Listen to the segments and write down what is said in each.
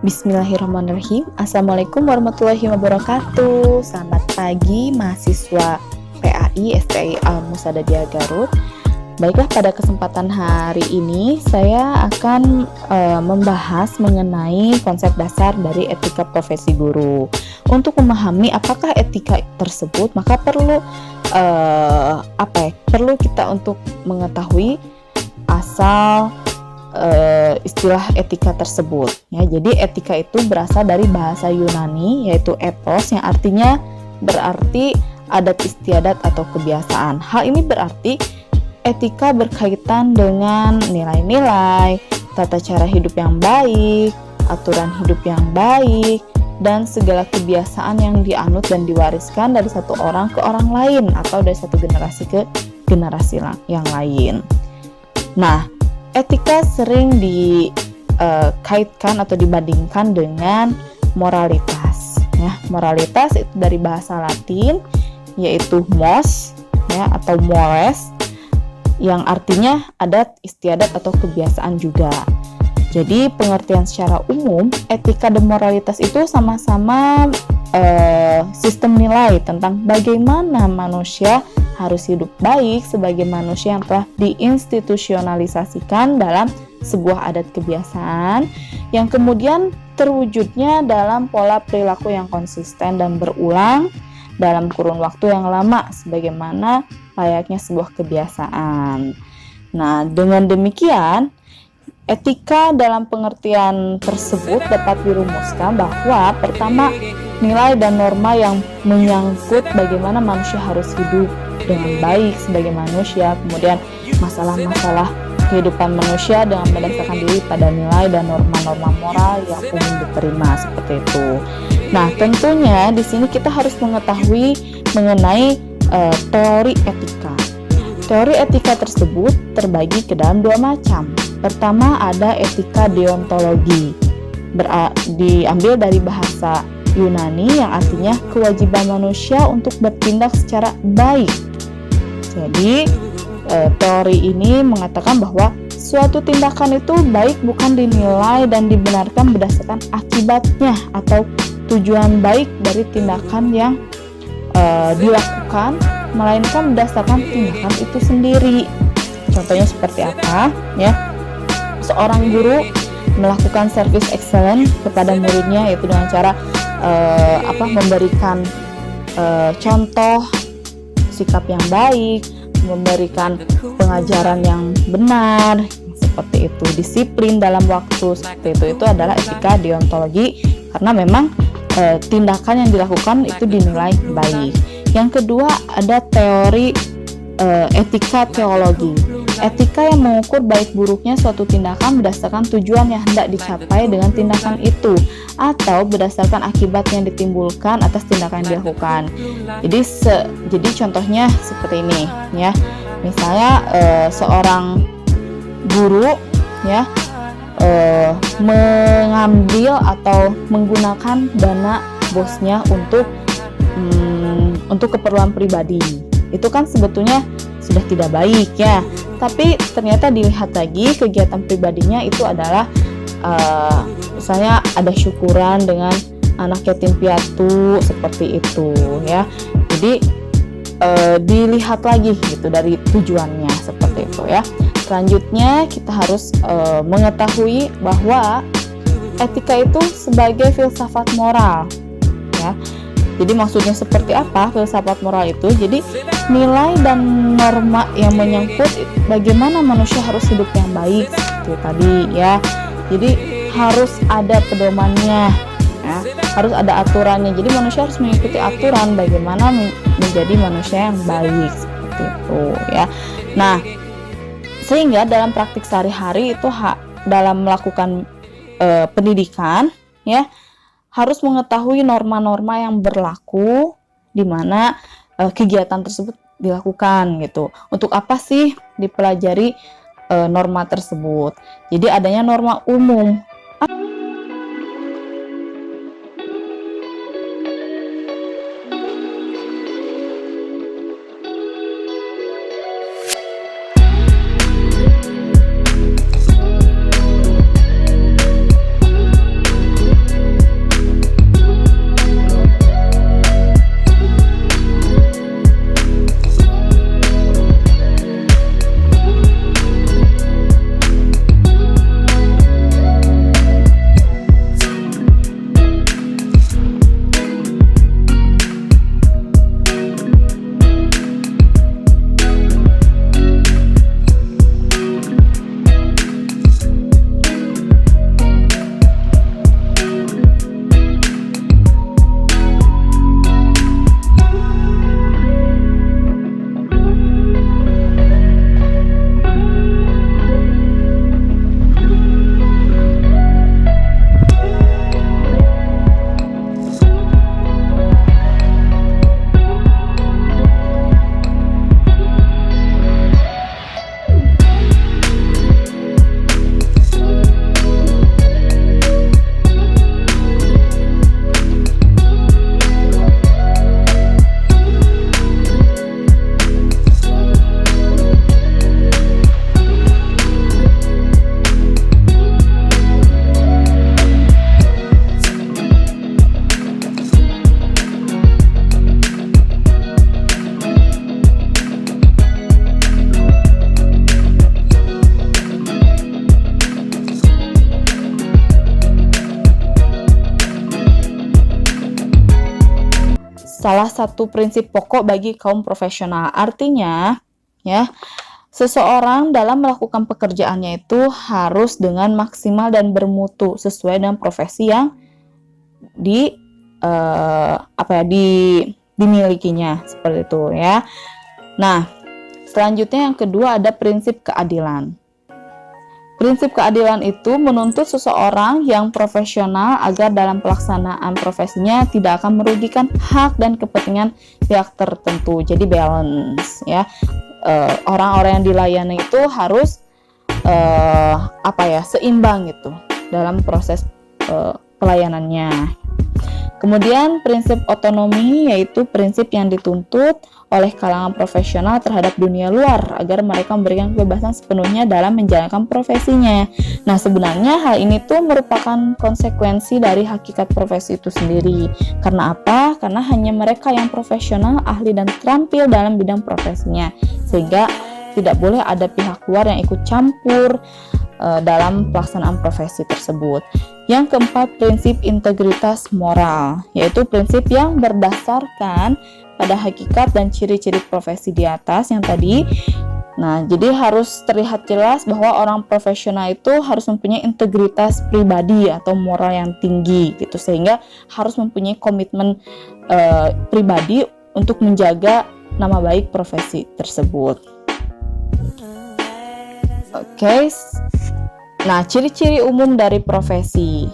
Bismillahirrahmanirrahim. Assalamualaikum warahmatullahi wabarakatuh. Selamat pagi mahasiswa PAI STI Al-Musadadiah Garut. Baiklah, pada kesempatan hari ini saya akan membahas mengenai konsep dasar dari etika profesi guru. Untuk memahami apakah etika tersebut, maka perlu perlu kita untuk mengetahui asal istilah etika tersebut ya. Jadi etika itu berasal dari bahasa Yunani yaitu ethos, yang artinya berarti adat istiadat atau kebiasaan. Hal ini berarti etika berkaitan dengan nilai-nilai, tata cara hidup yang baik, aturan hidup yang baik, dan segala kebiasaan yang dianut dan diwariskan dari satu orang ke orang lain atau dari satu generasi ke generasi yang lain. Nah, etika sering dikaitkan atau dibandingkan dengan moralitas. Ya, moralitas itu dari bahasa Latin yaitu mos ya, atau mores, yang artinya adat istiadat atau kebiasaan juga. Jadi pengertian secara umum, etika dan moralitas itu sama-sama sistem nilai tentang bagaimana manusia harus hidup baik sebagai manusia yang telah diinstitusionalisasikan dalam sebuah adat kebiasaan yang kemudian terwujudnya dalam pola perilaku yang konsisten dan berulang dalam kurun waktu yang lama sebagaimana layaknya sebuah kebiasaan. Nah, dengan demikian etika dalam pengertian tersebut dapat dirumuskan bahwa pertama, nilai dan norma yang menyangkut bagaimana manusia harus hidup dengan baik sebagai manusia, kemudian masalah-masalah kehidupan manusia dengan mendasarkan diri pada nilai dan norma-norma moral yang umum diterima, seperti itu. Nah, tentunya di sini kita harus mengetahui mengenai teori etika. Teori etika tersebut terbagi ke dalam dua macam. Pertama ada etika deontologi, diambil dari bahasa Yunani yang artinya kewajiban manusia untuk bertindak secara baik. Jadi teori ini mengatakan bahwa suatu tindakan itu baik bukan dinilai dan dibenarkan berdasarkan akibatnya atau tujuan baik dari tindakan yang dilakukan, melainkan berdasarkan tindakan itu sendiri. Contohnya seperti apa ya? Seorang guru melakukan service excellent kepada muridnya, yaitu dengan cara memberikan contoh sikap yang baik, memberikan pengajaran yang benar, seperti itu, disiplin dalam waktu, seperti itu adalah etika deontologi, karena memang tindakan yang dilakukan itu dinilai baik. Yang kedua ada teori etika teologi. Etika yang mengukur baik buruknya suatu tindakan berdasarkan tujuan yang hendak dicapai dengan tindakan itu atau berdasarkan akibat yang ditimbulkan atas tindakan yang dilakukan. Jadi contohnya seperti ini ya. Misalnya seorang guru ya mengambil atau menggunakan dana bosnya untuk keperluan pribadi. Itu kan sebetulnya sudah tidak baik ya. Tapi ternyata dilihat lagi kegiatan pribadinya itu adalah misalnya ada syukuran dengan anak yatim piatu, seperti itu ya. Jadi dilihat lagi gitu dari tujuannya, seperti itu ya. Selanjutnya kita harus mengetahui bahwa etika itu sebagai filsafat moral ya. Jadi maksudnya seperti apa filsafat moral itu? Jadi nilai dan norma yang menyangkut bagaimana manusia harus hidup yang baik, seperti tadi ya. Jadi harus ada pedomannya ya, harus ada aturannya. Jadi manusia harus mengikuti aturan bagaimana menjadi manusia yang baik, seperti itu ya. Nah, sehingga dalam praktik sehari-hari itu dalam melakukan pendidikan ya, harus mengetahui norma-norma yang berlaku di mana kegiatan tersebut dilakukan gitu. Untuk apa sih dipelajari norma tersebut? Jadi adanya norma umum. salah satu prinsip pokok bagi kaum profesional. Artinya, ya, seseorang dalam melakukan pekerjaannya itu harus dengan maksimal dan bermutu sesuai dengan profesi yang dimilikinya, seperti itu ya. Nah, selanjutnya yang kedua ada prinsip keadilan. Prinsip keadilan itu menuntut seseorang yang profesional agar dalam pelaksanaan profesinya tidak akan merugikan hak dan kepentingan pihak tertentu. Jadi balance ya. Orang-orang yang dilayani itu harus seimbang gitu dalam proses pelayanannya. Kemudian prinsip otonomi, yaitu prinsip yang dituntut oleh kalangan profesional terhadap dunia luar agar mereka memberikan kebebasan sepenuhnya dalam menjalankan profesinya. Nah, sebenarnya hal ini tuh merupakan konsekuensi dari hakikat profesi itu sendiri. Karena apa? Karena hanya mereka yang profesional, ahli dan terampil dalam bidang profesinya, sehingga tidak boleh ada pihak luar yang ikut campur dalam pelaksanaan profesi tersebut. Yang keempat, prinsip integritas moral, yaitu prinsip yang berdasarkan pada hakikat dan ciri-ciri profesi di atas yang tadi. Nah, jadi harus terlihat jelas bahwa orang profesional itu harus mempunyai integritas pribadi atau moral yang tinggi gitu, sehingga harus mempunyai komitmen pribadi untuk menjaga nama baik profesi tersebut. Oke. Nah, ciri-ciri umum dari profesi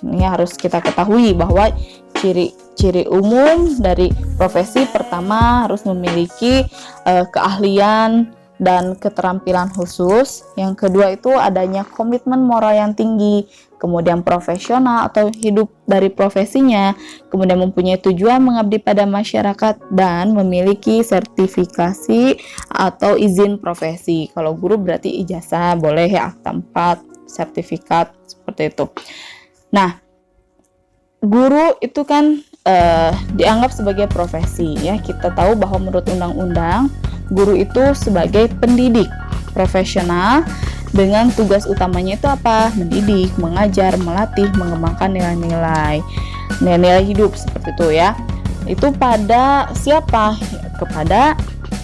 ini harus kita ketahui bahwa ciri-ciri umum dari profesi pertama harus memiliki keahlian dan keterampilan khusus. Yang kedua itu adanya komitmen moral yang tinggi, kemudian profesional atau hidup dari profesinya, kemudian mempunyai tujuan mengabdi pada masyarakat dan memiliki sertifikasi atau izin profesi. Kalau guru berarti ijazah, boleh ya, akta 4, sertifikat, seperti itu. Nah, guru itu kan dianggap sebagai profesi ya. Kita tahu bahwa menurut undang-undang guru itu sebagai pendidik profesional dengan tugas utamanya itu apa? Mendidik, mengajar, melatih, mengembangkan nilai-nilai hidup, seperti itu ya. Itu pada siapa? Kepada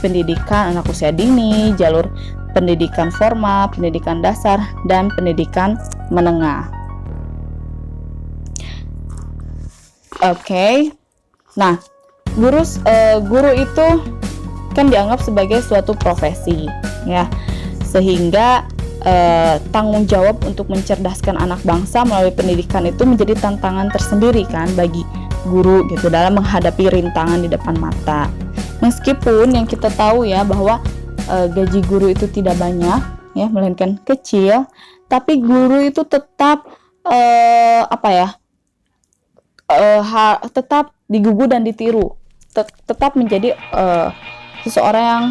pendidikan anak usia dini, jalur pendidikan formal, pendidikan dasar, dan pendidikan menengah. Oke. Nah, guru itu kan dianggap sebagai suatu profesi ya, sehingga tanggung jawab untuk mencerdaskan anak bangsa melalui pendidikan itu menjadi tantangan tersendiri kan bagi guru gitu dalam menghadapi rintangan di depan mata. Meskipun yang kita tahu ya bahwa gaji guru itu tidak banyak ya, melainkan kecil, tapi guru itu tetap tetap digugu dan ditiru, tetap menjadi seseorang yang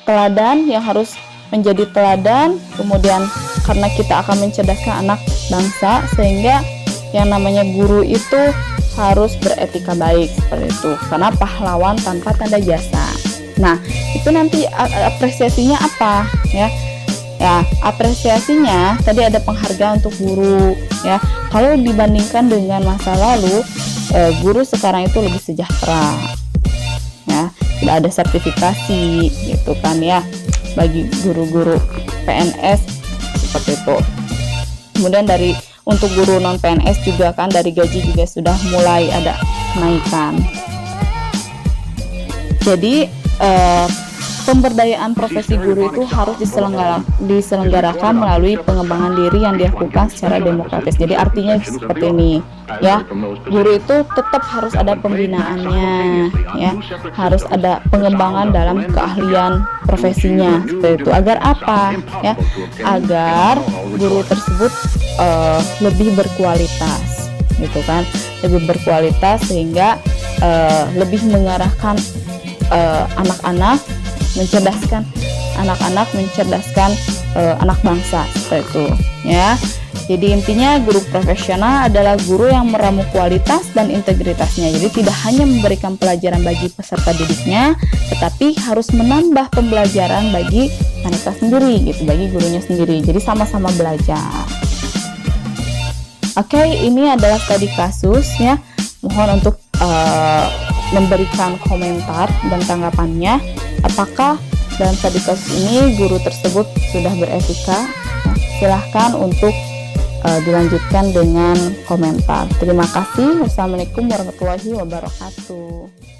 teladan, yang harus menjadi teladan. Kemudian karena kita akan mencerdaskan anak bangsa, sehingga yang namanya guru itu harus beretika baik, seperti itu, karena pahlawan tanpa tanda jasa. Nah, itu nanti apresiasinya apa ya? Ya, apresiasinya tadi ada penghargaan untuk guru ya. Kalau dibandingkan dengan masa lalu, guru sekarang itu lebih sejahtera ya. Tidak ada sertifikasi gitu kan ya bagi guru-guru PNS, seperti itu. Kemudian untuk guru non PNS juga kan dari gaji juga sudah mulai ada kenaikan. Jadi pemberdayaan profesi guru itu harus diselenggarakan melalui pengembangan diri yang dilakukan secara demokratis. Jadi artinya seperti ini ya, guru itu tetap harus ada pembinaannya ya, harus ada pengembangan dalam keahlian profesinya, seperti itu. Agar apa ya? Agar guru tersebut lebih berkualitas gitu kan, lebih berkualitas, sehingga lebih mengarahkan anak-anak, mencerdaskan anak-anak, mencerdaskan anak bangsa, seperti itu ya. Jadi intinya guru profesional adalah guru yang meramu kualitas dan integritasnya. Jadi tidak hanya memberikan pelajaran bagi peserta didiknya, tetapi harus menambah pembelajaran bagi mereka sendiri gitu, bagi gurunya sendiri. Jadi sama-sama belajar. Oke, ini adalah studi kasus ya. Mohon untuk memberikan komentar dan tanggapannya, apakah dalam studi kasus ini guru tersebut sudah beretika. Silahkan untuk dilanjutkan dengan komentar. Terima kasih. Wassalamualaikum warahmatullahi wabarakatuh.